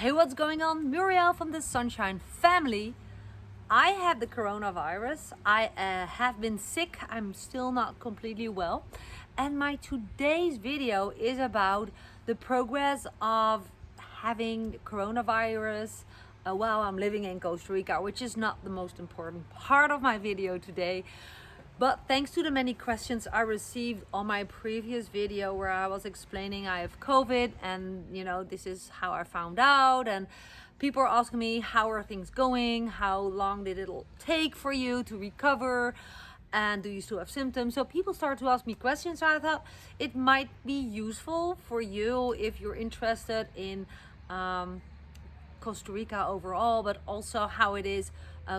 Hey, what's going on? Muriel from the Sunshine Family. I have the coronavirus. I have been sick. I'm still not completely well. And my today's video is about the progress of having coronavirus while I'm living in Costa Rica, which is not the most important part of my video today. But thanks to the many questions I received on my previous video where I was explaining I have COVID and this is how I found out, and people are asking me how are things going, how long did it take for you to recover, and do you still have symptoms? So people started to ask me questions, so I thought it might be useful for you if you're interested in Costa Rica overall, but also how it is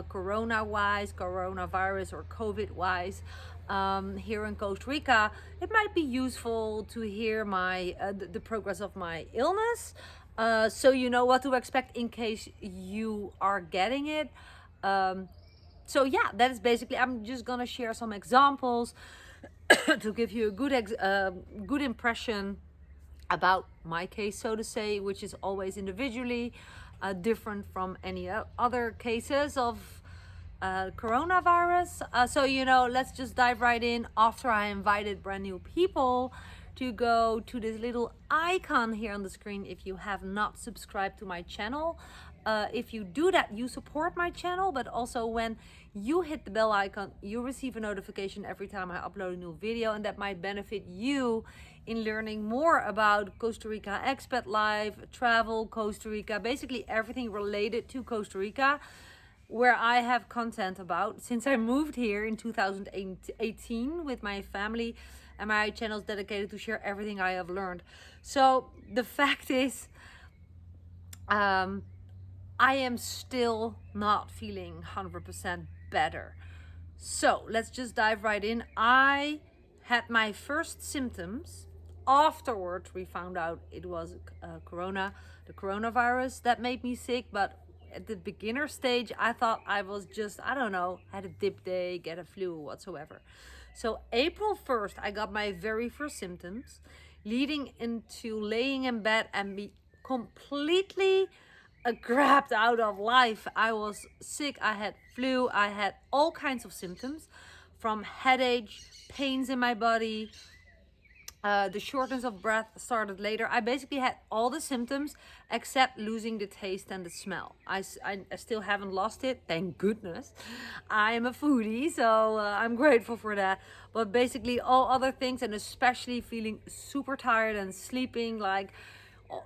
coronavirus or COVID-wise here in Costa Rica. It might be useful to hear my the progress of my illness, so you know what to expect in case you are getting it. So yeah, that is basically. I'm just gonna share some examples to give you a good impression about my case, so to say, which is always individually different from any other cases of coronavirus. So let's just dive right in. After I invited brand new people to go to this little icon here on the screen, if you have not subscribed to my channel. If you do that, you support my channel, but also when you hit the bell icon, you receive a notification every time I upload a new video, and that might benefit you in learning more about Costa Rica expat life, travel, Costa Rica, basically everything related to Costa Rica, where I have content about since I moved here in 2018 with my family, and my channel is dedicated to share everything I have learned. So the fact is, I am still not feeling 100% better. So let's just dive right in. I had my first symptoms. Afterwards, we found out it was the coronavirus that made me sick. But at the beginner stage, I thought I was just, I don't know, had a dip day, get a flu whatsoever. So April 1st, I got my very first symptoms, leading into laying in bed and be completely grabbed out of life. I was sick, I had flu, I had all kinds of symptoms, from headache, pains in my body, the shortness of breath started later. I basically had all the symptoms except losing the taste and the smell. I still haven't lost it, thank goodness. I am a foodie, so I'm grateful for that. But basically all other things, and especially feeling super tired and sleeping like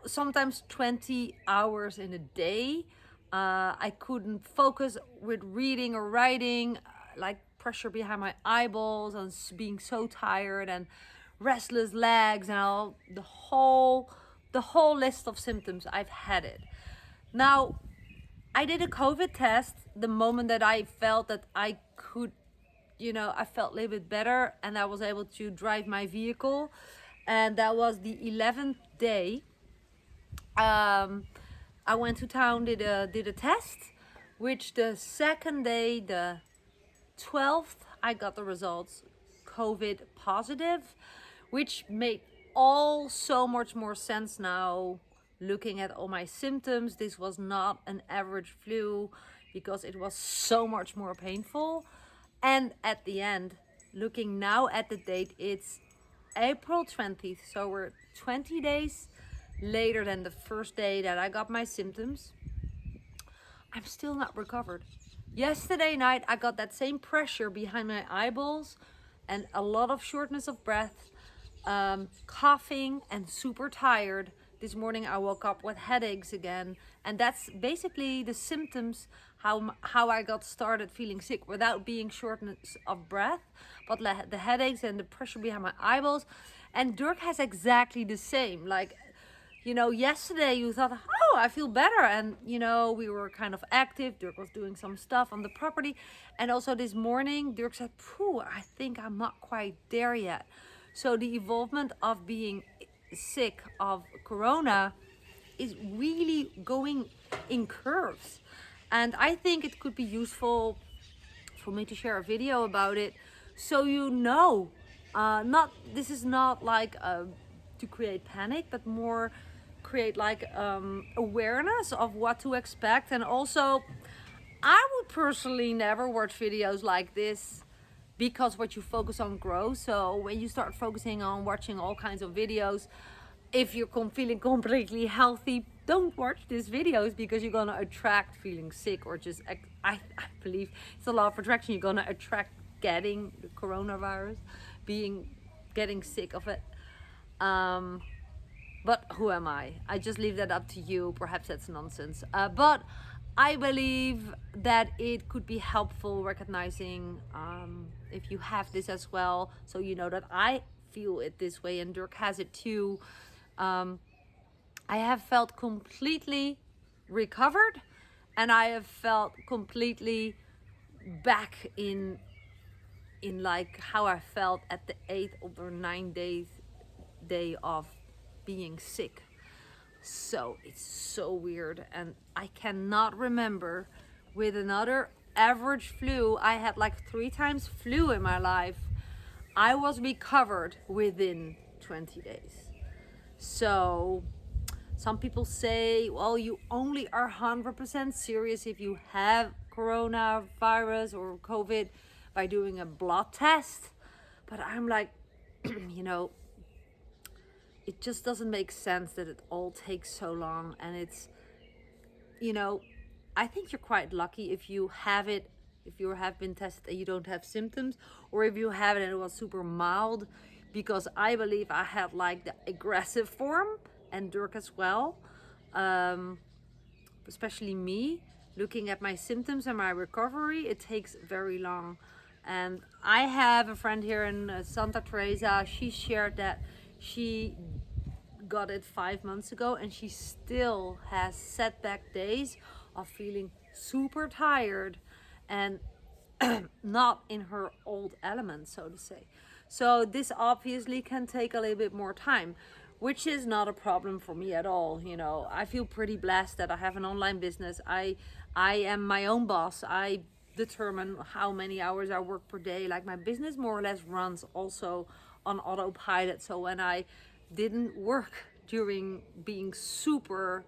sometimes 20 hours in a day. I couldn't focus with reading or writing, like pressure behind my eyeballs and being so tired and restless legs and all the whole list of symptoms. I've had it. Now, I did a COVID test the moment that I felt that I could, I felt a little bit better and I was able to drive my vehicle, and that was the 11th day. I went to town, did a test, which the second day, the 12th, I got the results COVID positive, which made all so much more sense now. Looking at all my symptoms, this was not an average flu because it was so much more painful. And at the end, looking now at the date, it's April 20th, so we're 20 days later than the first day that I got my symptoms. I'm still not recovered. Yesterday night, I got that same pressure behind my eyeballs and a lot of shortness of breath, coughing, and super tired. This morning I woke up with headaches again, and that's basically the symptoms how I got started feeling sick without being shortness of breath, but the headaches and the pressure behind my eyeballs. And Dirk has exactly the same. Like, yesterday you thought, oh, I feel better. And, we were kind of active. Dirk was doing some stuff on the property. And also this morning, Dirk said, I think I'm not quite there yet. So the evolvement of being sick of corona is really going in curves. And I think it could be useful for me to share a video about it, so this is not like to create panic, but more create like awareness of what to expect. And also, I would personally never watch videos like this because what you focus on grows. So when you start focusing on watching all kinds of videos, if you're feeling completely healthy, don't watch these videos because you're gonna attract feeling sick, or just I believe it's a law of attraction. You're gonna attract getting the coronavirus, getting sick of it. But who am I? I just leave that up to you. Perhaps that's nonsense. But I believe that it could be helpful recognizing if you have this as well, so you know that I feel it this way and Dirk has it too. I have felt completely recovered, and I have felt completely back in like how I felt at the 8th or 9th day of being sick. So it's so weird, and I cannot remember with another average flu. I had like 3 times flu in my life. I was recovered within 20 days. So some people say, well, you only are 100% serious if you have coronavirus or COVID by doing a blood test. But I'm like, you know, it just doesn't make sense that it all takes so long. And it's, you know, I think you're quite lucky if you have it, if you have been tested and you don't have symptoms, or if you have it and it was super mild, because I believe I had like the aggressive form, and Dirk as well. Especially me, looking at my symptoms and my recovery, it takes very long. And I have a friend here in Santa Teresa. She shared that she got it 5 months ago, and she still has setback days of feeling super tired and not in her old element, so to say. So this obviously can take a little bit more time, which is not a problem for me at all. You know, I feel pretty blessed that I have an online business. I am my own boss. I determine how many hours I work per day. Like, my business more or less runs also on autopilot. So when I didn't work during being super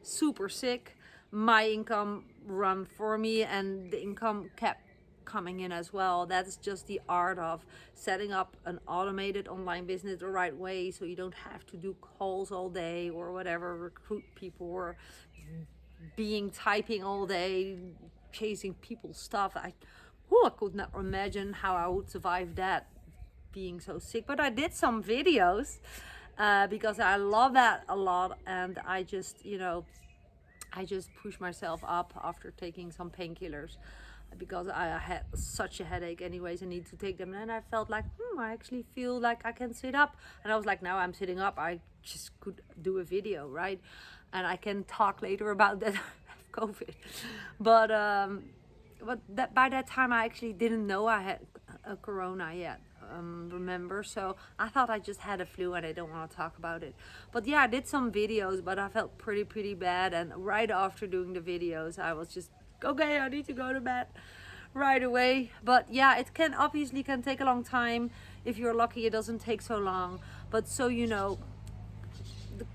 sick, my income run for me, and the income kept coming in as well. That's just the art of setting up an automated online business the right way, so you don't have to do calls all day or whatever, recruit people, or typing all day, chasing people's stuff. I could not imagine how I would survive that, being so sick. But I did some videos because I love that a lot, and I just push myself up after taking some painkillers, because I had such a headache anyways. I need to take them, and I felt like I actually feel like I can sit up, and I was like, now I'm sitting up, I just could do a video, right? And I can talk later about that COVID. But that by that time I actually didn't know I had a corona yet, remember? So I thought I just had a flu, and I don't want to talk about it. But yeah, I did some videos, but I felt pretty bad. And right after doing the videos, I was just, okay, I need to go to bed right away. But yeah, it can obviously take a long time. If you're lucky, it doesn't take so long. But so you know, the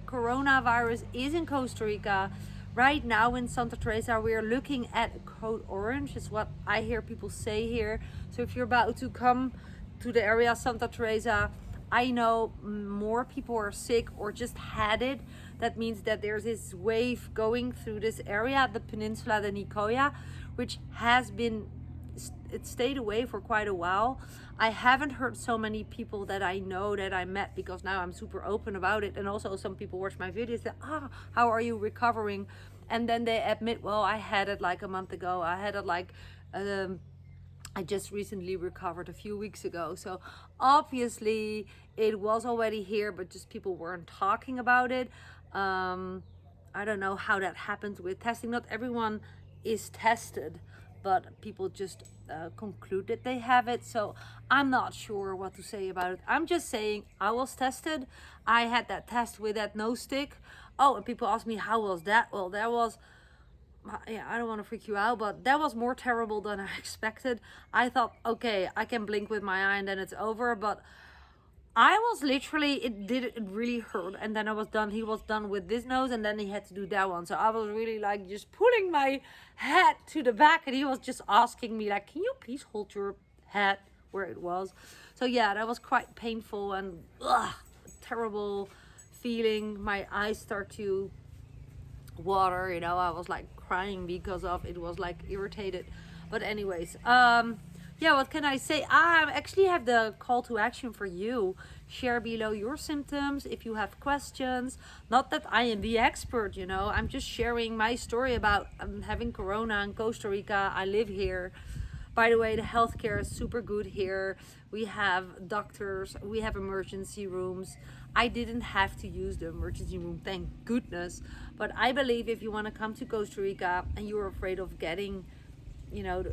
coronavirus is in Costa Rica. Right now in Santa Teresa, we are looking at code orange, is what I hear people say here. So if you're about to come to the area of Santa Teresa, I know more people are sick or just had it. That means that there's this wave going through this area, the peninsula de Nicoya, which it stayed away for quite a while. I haven't heard so many people that I know that I met, because now I'm super open about it. And also some people watch my videos that, how are you recovering? And then they admit, well, I had it like a month ago. I had it like, I just recently recovered a few weeks ago. So obviously it was already here, but just people weren't talking about it. I don't know how that happens with testing. Not everyone is tested, but people just conclude that they have it. So I'm not sure what to say about it. I'm just saying I was tested. I had that test with that nose stick. Oh, and people ask me, how was that? Well, that was, yeah, I don't want to freak you out, but that was more terrible than I expected. I thought, okay, I can blink with my eye and then it's over. But I was literally, it really hurt. And then I was done. He was done with this nose, and then he had to do that one. So I was really like just pulling my head to the back, and he was just asking me like, can you please hold your head where it was? So yeah, that was quite painful and terrible feeling. My eyes start to water, you know. I was like crying because of it, was like irritated. But anyways, yeah, what can I say? I actually have the call to action for you. Share below your symptoms if you have questions. Not that I am the expert, you know. I'm just sharing my story about having corona in Costa Rica. I live here. By the way, the healthcare is super good here. We have doctors, we have emergency rooms. I didn't have to use the emergency room, thank goodness. But I believe if you want to come to Costa Rica and you're afraid of getting, you know,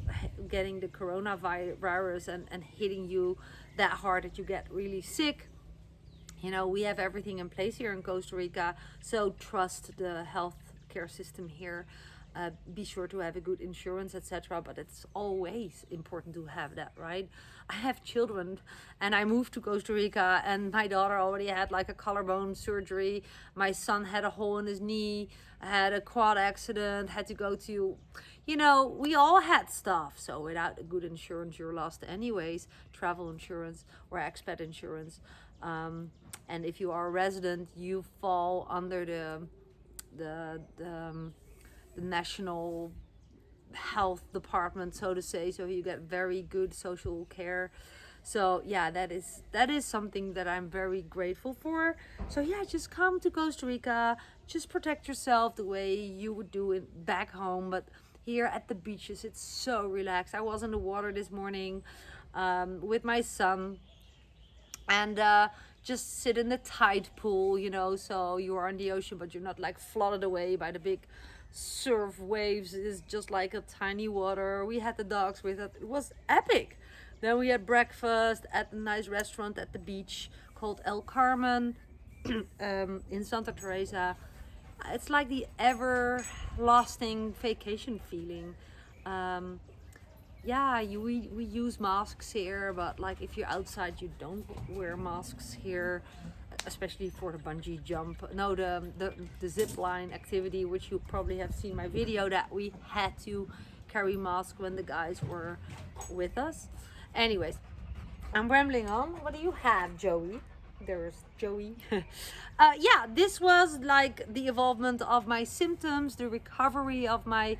getting the coronavirus and hitting you that hard that you get really sick, you know, we have everything in place here in Costa Rica. So trust the healthcare system here. Be sure to have a good insurance, etc. But it's always important to have that, right? I have children, and I moved to Costa Rica, and my daughter already had like a collarbone surgery. My son had a hole in his knee, had a quad accident, had to go to, you know, we all had stuff. So without a good insurance, you're lost anyways. Travel insurance or expat insurance. And if you are a resident, you fall under the national health department, so to say. So you get very good social care. So yeah, that is something that I'm very grateful for. So yeah, just come to Costa Rica, just protect yourself the way you would do it back home. But here at the beaches, it's so relaxed. I was in the water this morning with my son, and just sit in the tide pool, you know. So you are in the ocean, but you're not like flooded away by the big surf waves. It's just like a tiny water. We had the dogs with us. It was epic. Then we had breakfast at a nice restaurant at the beach called El Carmen in Santa Teresa. It's like the everlasting vacation feeling. Yeah, we use masks here, but like if you're outside, you don't wear masks here, especially for the bungee jump. No, the zip line activity, which you probably have seen my video that we had to carry masks when the guys were with us. Anyways, I'm rambling on. What do you have, Joey? There's Joey. Yeah, this was like the evolvement of my symptoms, the recovery of my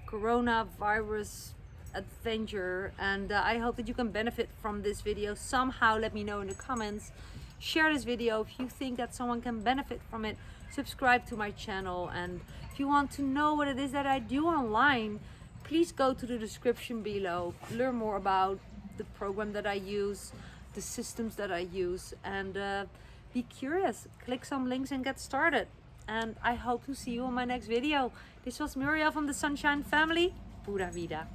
coronavirus adventure, and I hope that you can benefit from this video somehow. Let me know in the comments. Share this video if you think that someone can benefit from it. Subscribe to my channel, and if you want to know what it is that I do online, please go to the description below. Learn more about the program that I use, the systems that I use, and be curious. Click some links and get started. And I hope to see you on my next video. This was Muriel from the Sunshine Family. Pura vida.